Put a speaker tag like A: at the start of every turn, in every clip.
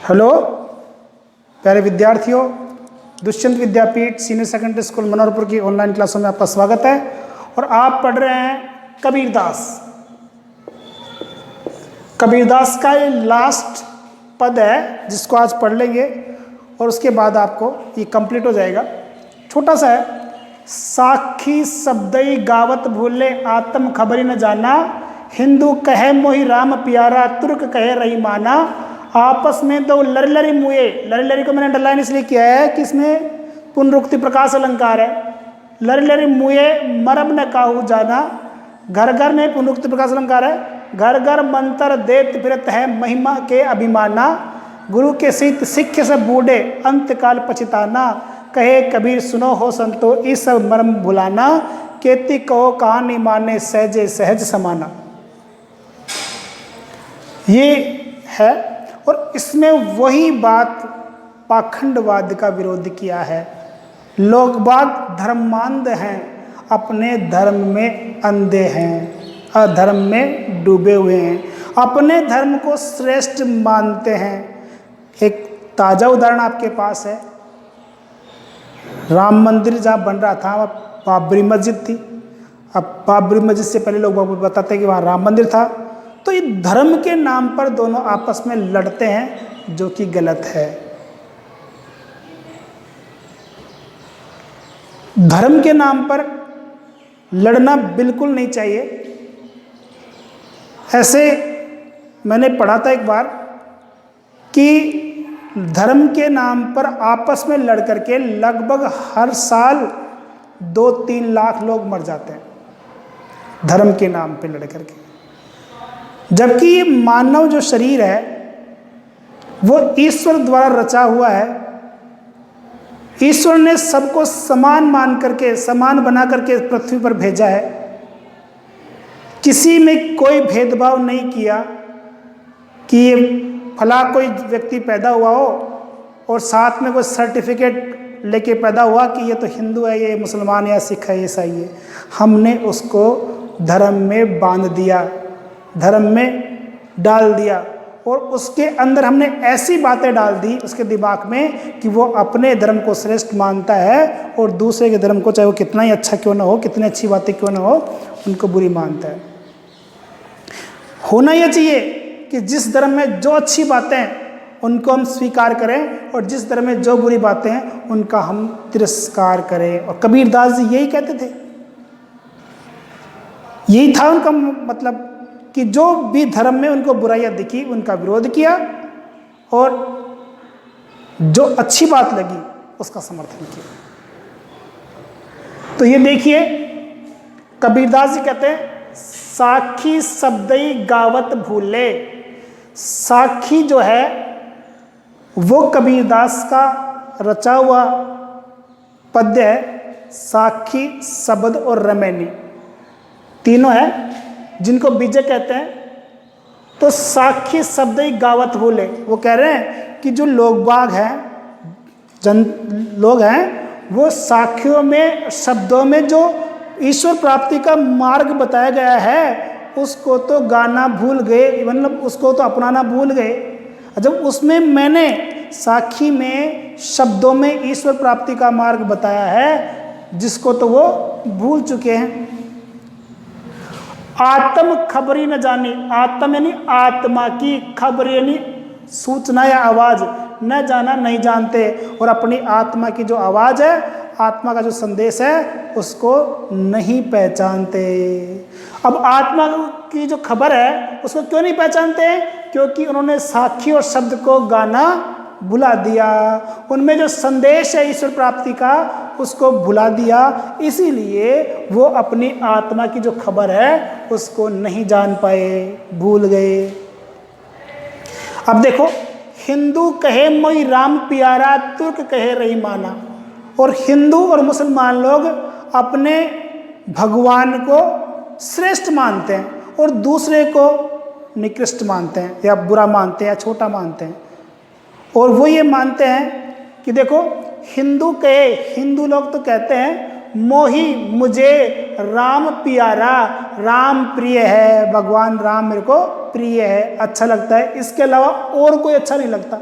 A: Hello प्यारे विद्यार्थियों, दुष्यंत विद्यापीठ senior secondary school Manoharpur की ऑनलाइन क्लासों में आपका स्वागत है। और आप पढ़ रहे हैं कबीरदास। कबीरदास का ये लास्ट पद है जिसको आज पढ़ लेंगे और उसके बाद आपको ये कंप्लीट हो जाएगा। छोटा सा है। साखी शब्दई गावत भूले आत्म खबरी न जाना, हिंदू कहे मोहि राम प्यारा तुर्क कहे रही माना। आपस में दो लरी मुए, लरी को मैंने अंडरलाइन इसलिए किया है कि इसमें पुनरुक्ति प्रकाश अलंकार है। लरी मुए मरम न काहू जाना, घर घर में पुनरुक्ति प्रकाश अलंकार है। घर घर मंत्र देत फिरत है महिमा के अभिमाना, गुरु के सित सिक्ख से बूढ़े अंत काल पछताना। कहे कबीर सुनो हो संतो इस मर्म भुलाना, केती कहो कहानी माने सहजे सहज समाना। ये है और इसमें वही बात पाखंडवाद का विरोध किया है। लोग बाग धर्मांध हैं, अपने धर्म में अंधे हैं, अधर्म में डूबे हुए हैं, अपने धर्म को श्रेष्ठ मानते हैं। एक ताज़ा उदाहरण आपके पास है। राम मंदिर जहाँ बन रहा था वहाँ बाबरी मस्जिद थी। अब बाबरी मस्जिद से पहले लोग बताते हैं कि वहाँ राम मंदिर था। तो ये धर्म के नाम पर दोनों आपस में लड़ते हैं, जो कि गलत है। धर्म के नाम पर लड़ना बिल्कुल नहीं चाहिए। ऐसे मैंने पढ़ा था एक बार कि धर्म के नाम पर आपस में लड़ करके लगभग हर साल 2-3 लाख लोग मर जाते हैं धर्म के नाम पे लड़ करके। जबकि ये मानव जो शरीर है वो ईश्वर द्वारा रचा हुआ है। ईश्वर ने सबको समान मान करके, समान बना करके पृथ्वी पर भेजा है। किसी में कोई भेदभाव नहीं किया कि ये फला कोई व्यक्ति पैदा हुआ हो और साथ में कोई सर्टिफिकेट लेके पैदा हुआ कि ये तो हिंदू है, ये मुसलमान या सिख है, ईसाई है। हमने उसको धर्म में बांध दिया, धर्म में डाल दिया और उसके अंदर हमने ऐसी बातें डाल दी उसके दिमाग में कि वो अपने धर्म को श्रेष्ठ मानता है और दूसरे के धर्म को, चाहे वो कितना ही अच्छा क्यों ना हो, कितनी अच्छी बातें क्यों ना हो, उनको बुरी मानता है। होना यह चाहिए कि जिस धर्म में जो अच्छी बातें हैं उनको हम स्वीकार करें और जिस धर्म में जो बुरी बातें हैं उनका हम तिरस्कार करें। और कबीरदास जी यही कहते थे, यही था उनका मतलब कि जो भी धर्म में उनको बुराइयां दिखी उनका विरोध किया और जो अच्छी बात लगी उसका समर्थन किया। तो ये देखिए कबीरदास जी कहते हैं साखी शब्दई गावत भूले। साखी जो है वो कबीरदास का रचा हुआ पद्य है। साखी, शब्द और रमैनी तीनों है जिनको बीजे कहते हैं। तो साखी शब्द ही गावत भूले, वो कह रहे हैं कि जो लोग बाग हैं, लोग हैं, वो साखियों में, शब्दों में जो ईश्वर प्राप्ति का मार्ग बताया गया है उसको तो गाना भूल गए, मतलब उसको तो अपनाना भूल गए। जब उसमें मैंने साखी में, शब्दों में ईश्वर प्राप्ति का मार्ग बताया है जिसको तो वो भूल चुके हैं। आत्म खबरी न जानी, आत्म यानी आत्मा की, खबर यानी सूचना या आवाज, न जाना नहीं जानते और अपनी आत्मा की जो आवाज है, आत्मा का जो संदेश है उसको नहीं पहचानते। अब आत्मा की जो खबर है उसको क्यों नहीं पहचानते? क्योंकि उन्होंने साखी और शब्द को गाना भुला दिया। उनमें जो संदेश है ईश्वर प्राप्ति का उसको भुला दिया, इसीलिए वो अपनी आत्मा की जो खबर है उसको नहीं जान पाए, भूल गए। अब देखो, हिंदू कहे मोहि राम प्यारा तुर्क कहे रही माना। और हिंदू और मुसलमान लोग अपने भगवान को श्रेष्ठ मानते हैं और दूसरे को निकृष्ट मानते हैं या बुरा मानते हैं या छोटा मानते हैं। और वो ये मानते हैं कि देखो, हिंदू लोग तो कहते हैं मोही, मुझे राम प्यारा, राम प्रिय है, भगवान राम मेरे को प्रिय है, अच्छा लगता है, इसके अलावा और कोई अच्छा नहीं लगता।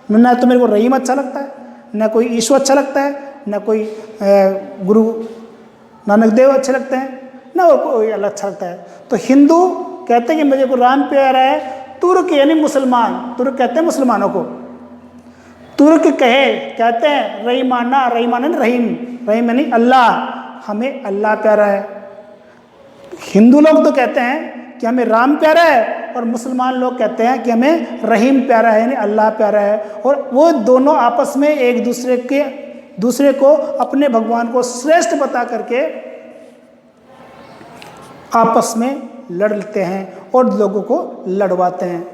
A: न तो मेरे को रहीम अच्छा लगता है, न कोई ईश्वर अच्छा लगता है, न कोई गुरु नानक देव अच्छे लगते हैं, न कोई अलग अच्छा लगता है। तो हिंदू कहते हैं कि मुझे को राम प्यारा है, तुर्क यानी मुसलमान, तुर्क कहते हैं मुसलमानों को, तुर्क कहते हैं रहीमाना, रहीमाना रहीम, रहीम यानी अल्लाह, हमें अल्लाह प्यारा है। हिंदू लोग तो कहते हैं कि हमें राम प्यारा है, और मुसलमान लोग कहते हैं कि हमें रहीम प्यारा है यानी अल्लाह प्यारा है। और वो दोनों आपस में एक दूसरे को अपने भगवान को श्रेष्ठ बता करके आपस में लड़ते हैं और लोगों को लड़वाते हैं।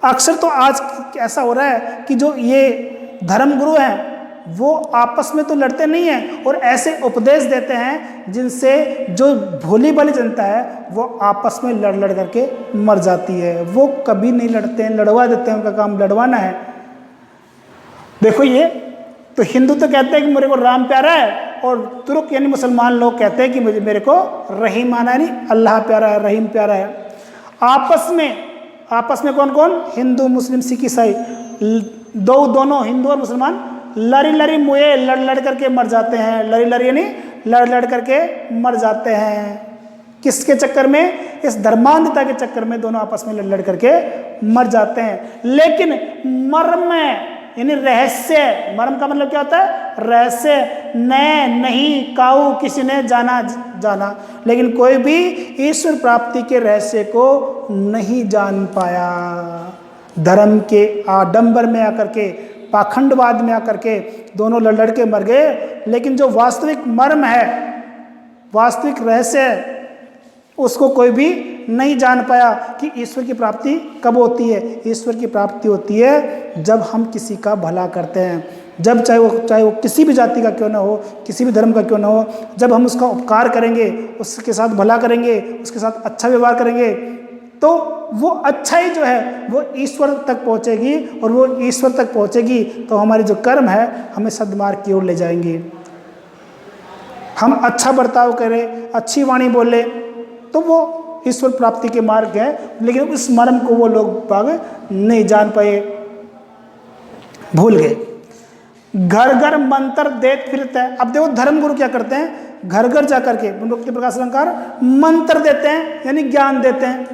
A: अक्सर तो आज ऐसा हो रहा है कि जो ये धर्मगुरु हैं वो आपस में तो लड़ते नहीं हैं, और ऐसे उपदेश देते हैं जिनसे जो भोली भाली जनता है वो आपस में लड़ करके मर जाती है। वो कभी नहीं लड़ते हैं, लड़वा देते हैं, उनका काम लड़वाना है। देखो ये तो हिंदू तो कहते हैं कि मेरे को राम प्यारा है, और तुर्क यानी मुसलमान लोग कहते हैं कि मेरे को रहीम आना यानी अल्लाह प्यारा है, रहीम प्यारा है। आपस में कौन कौन? हिंदू, मुस्लिम, सिख, ईसाई, दोनों हिंदू और मुसलमान लड़ी मुए लड़ करके मर जाते हैं। लड़ी यानी लड़ करके मर जाते हैं। किसके चक्कर में? इस धर्मांधता के चक्कर में दोनों आपस में लड़ करके मर जाते हैं। लेकिन मर्म यानी रहस्य, मर्म का मतलब क्या होता है? रहस्य, नहीं काऊ किसी ने जाना, लेकिन कोई भी ईश्वर प्राप्ति के रहस्य को नहीं जान पाया। धर्म के आडंबर में आकर के, पाखंडवाद में आकर के दोनों लड़ के मर गए। लेकिन जो वास्तविक मर्म है, वास्तविक रहस्य है, उसको कोई भी नहीं जान पाया कि ईश्वर की प्राप्ति कब होती है। ईश्वर की प्राप्ति होती है जब हम किसी का भला करते हैं, जब चाहे वो किसी भी जाति का क्यों ना हो, किसी भी धर्म का क्यों ना हो, जब हम उसका उपकार करेंगे, उसके साथ भला करेंगे, उसके साथ अच्छा व्यवहार करेंगे, तो वो अच्छाई जो है वो ईश्वर तक पहुंचेगी, और वो ईश्वर तक पहुंचेगी तो हमारे जो कर्म है हमें सद्मार्ग की ओर ले जाएंगे। हम अच्छा बर्ताव करें, अच्छी वाणी बोले, तो वो ईश्वर प्राप्ति के मार्ग है। लेकिन उस मर्म को वो लोग बाग नहीं जान पाए, भूल गए। घर घर मंत्र देत फिरते हैं। अब देखो धर्मगुरु क्या करते हैं, घर घर जाकर के मुक्ति प्रकाश अलंकार मंत्र देते हैं, यानी ज्ञान देते हैं।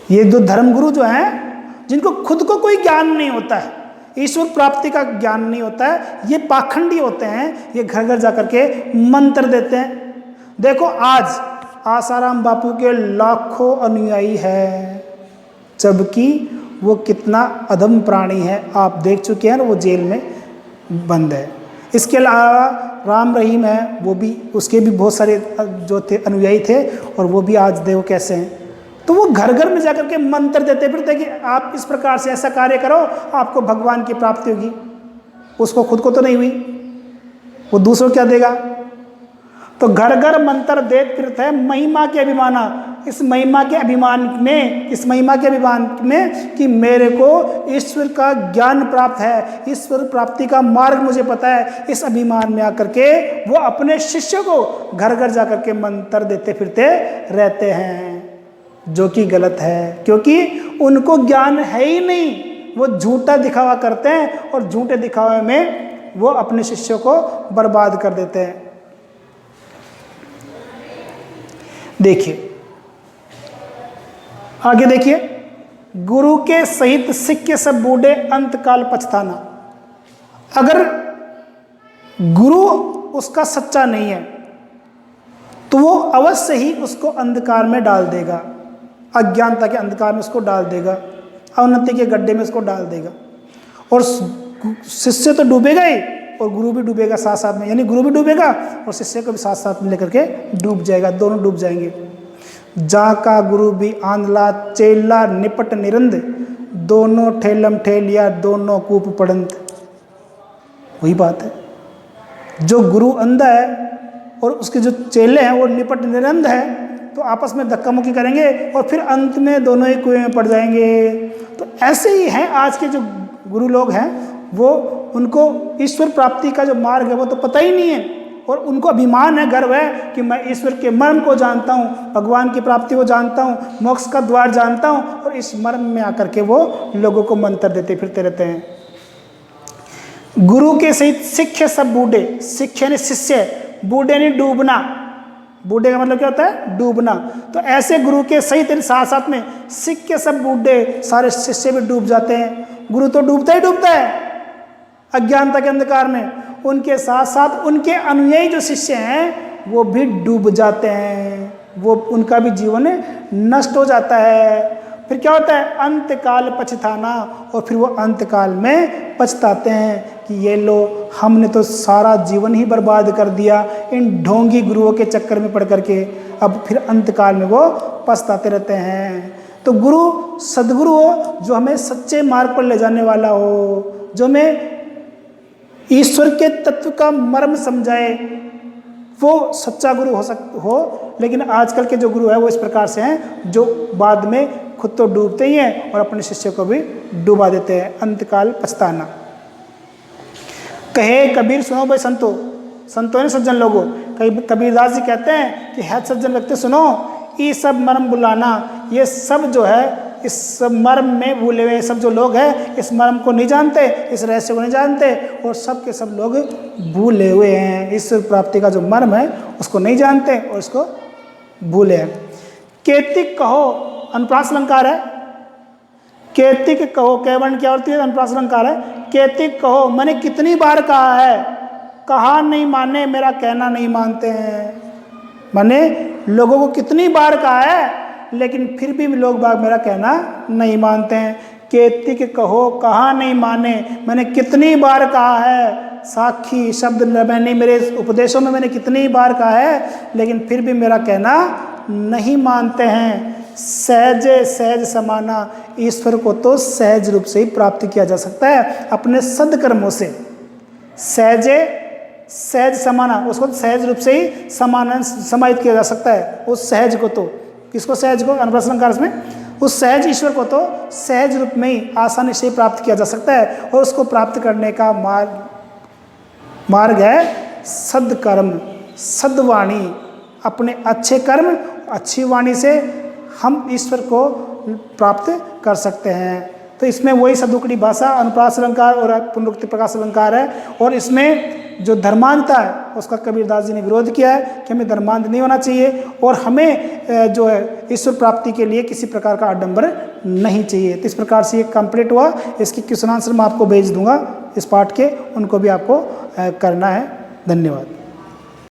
A: ये जो धर्मगुरु जो हैं, जिनको खुद को कोई ज्ञान नहीं होता है, ईश्वर प्राप्ति का ज्ञान नहीं होता है, ये पाखंडी होते हैं। ये घर घर जाकर के मंत्र देते हैं। देखो आज आसाराम बापू के लाखों अनुयायी है, जबकि वो कितना अधम प्राणी है आप देख चुके हैं ना, वो जेल में बंद है। इसके अलावा राम रहीम है, वो भी, उसके भी बहुत सारे जो थे अनुयायी थे, और वो भी आज देखो कैसे हैं। तो वो घर घर में जाकर के मंत्र देते फिरते कि आप इस प्रकार से ऐसा कार्य करो, आपको भगवान की प्राप्ति होगी। उसको खुद को तो नहीं हुई, वो दूसरों क्या देगा। तो घर घर मंत्र देते फिरते हैं महिमा के अभिमाना, इस महिमा के अभिमान में कि मेरे को ईश्वर का ज्ञान प्राप्त है, ईश्वर प्राप्ति का मार्ग मुझे पता है। इस अभिमान में आकर के वो अपने शिष्य को घर घर जाकर के मंत्र देते फिरते रहते हैं, जो कि गलत है, क्योंकि उनको ज्ञान है ही नहीं। वो झूठा दिखावा करते हैं, और झूठे दिखावे में वो अपने शिष्यों को बर्बाद कर देते हैं। देखिए आगे, देखिए, गुरु के सहित सिख के सब बूढ़े अंतकाल पछताना। अगर गुरु उसका सच्चा नहीं है तो वो अवश्य ही उसको अंधकार में डाल देगा, अज्ञानता के अंधकार में उसको डाल देगा, अवनति के गड्ढे में उसको डाल देगा। और शिष्य तो डूबेगा ही, और गुरु भी डूबेगा साथ साथ में, यानी गुरु भी डूबेगा और शिष्य को भी साथ साथ में लेकर के डूब जाएगा, दोनों डूब जाएंगे। जा का गुरु भी आंधला चेला निपट निरंद, दोनों ठेलम ठेलिया दोनों कूप पड़ंत। वही बात है, जो गुरु अंधा है और उसके जो चेले हैं वो निपट निरंद है, तो आपस में धक्का मुक्की करेंगे और फिर अंत में दोनों ही कुएं में पड़ जाएंगे। तो ऐसे ही हैं आज के जो गुरु लोग हैं, वो उनको ईश्वर प्राप्ति का जो मार्ग है वो तो पता ही नहीं है, और उनको अभिमान है, गर्व है कि मैं ईश्वर के मर्म को जानता हूँ, भगवान की प्राप्ति को जानता हूँ, मोक्ष का द्वार जानता हूँ, और इस मर्म में आकर के वो लोगों को मंत्र देते फिरते रहते हैं। गुरु के सहित सिक्खे सब बूढ़े, सिक्खे यानी शिष्य, बूढ़े यानी डूबना, बूढ़े का मतलब क्या होता है? डूबना। तो ऐसे गुरु के सहित साथ साथ में सिक्खे सब बूढ़े, सारे शिष्य भी डूब जाते हैं। गुरु तो डूबता ही डूबता है अज्ञानता के अंधकार में, उनके साथ साथ उनके अनुयायी जो शिष्य हैं वो भी डूब जाते हैं, वो उनका भी जीवन नष्ट हो जाता है। फिर क्या होता है? अंतकाल पछताना, और फिर वो अंतकाल में पछताते हैं कि ये लो, हमने तो सारा जीवन ही बर्बाद कर दिया इन ढोंगी गुरुओं के चक्कर में पड़ करके। अब फिर अंतकाल में वो पछताते रहते हैं। तो गुरु सद्गुरु हो, जो हमें सच्चे मार्ग पर ले जाने वाला हो, जो हमें ईश्वर के तत्व का मर्म समझाए, वो सच्चा गुरु हो। लेकिन आजकल के जो गुरु है वो इस प्रकार से हैं जो बाद में खुद तो डूबते ही हैं और अपने शिष्य को भी डुबा देते हैं। अंतकाल पछताना। कहे कबीर सुनो भाई संतो, संतों ने सज्जन लोगों, कबीरदास जी कहते हैं कि है सज्जन व्यक्ति सुनो, ये सब मर्म बुलाना, ये सब जो है इस मर्म में भूले हुए सब जो लोग हैं इस मर्म को नहीं जानते, इस रहस्य को नहीं जानते, और सब के सब लोग भूले हुए हैं। इस प्राप्ति का जो मर्म है उसको नहीं जानते और इसको भूले हैं। केतिक कहो, अनुप्रास अलंकार है। केतिक कहो, कैवर्ण क्या होती है? अनुप्रास अलंकार है। केतिक कहो मैंने कितनी बार कहा है, कहा नहीं माने, मेरा कहना नहीं मानते हैं। मैंने लोगों को कितनी बार कहा है लेकिन फिर भी लोग बाग मेरा कहना नहीं मानते हैं। केतिक कहो कहा नहीं माने, मैंने कितनी बार कहा है, साक्षी शब्द मैंने मेरे उपदेशों में मैंने कितनी बार कहा है लेकिन फिर भी मेरा कहना नहीं मानते हैं। सहजे सहज समाना, ईश्वर को तो सहज रूप से ही प्राप्त किया जा सकता है अपने सदकर्मों से। सहजे सहज समाना, उसको सहज रूप से ही समाहित किया जा सकता है। उस सहज को तो, किसको? सहज को, अनुप्रास अलंकार में उस सहज ईश्वर को तो सहज रूप में ही आसानी से प्राप्त किया जा सकता है। और उसको प्राप्त करने का मार्ग है सदकर्म, सद्वाणी। अपने अच्छे कर्म, अच्छी वाणी से हम ईश्वर को प्राप्त कर सकते हैं। तो इसमें वही सदुकड़ी भाषा, अनुप्रास अलंकार और पुनरुक्ति प्रकाश अलंकार है। और इसमें जो धर्मांधता है उसका कबीरदास जी ने विरोध किया है कि हमें धर्मांध नहीं होना चाहिए और हमें जो है ईश्वर प्राप्ति के लिए किसी प्रकार का आडंबर नहीं चाहिए। तो इस प्रकार से ये कंप्लीट हुआ। इसकी क्वेश्चन आंसर मैं आपको भेज दूंगा इस पाठ के, उनको भी आपको करना है। धन्यवाद।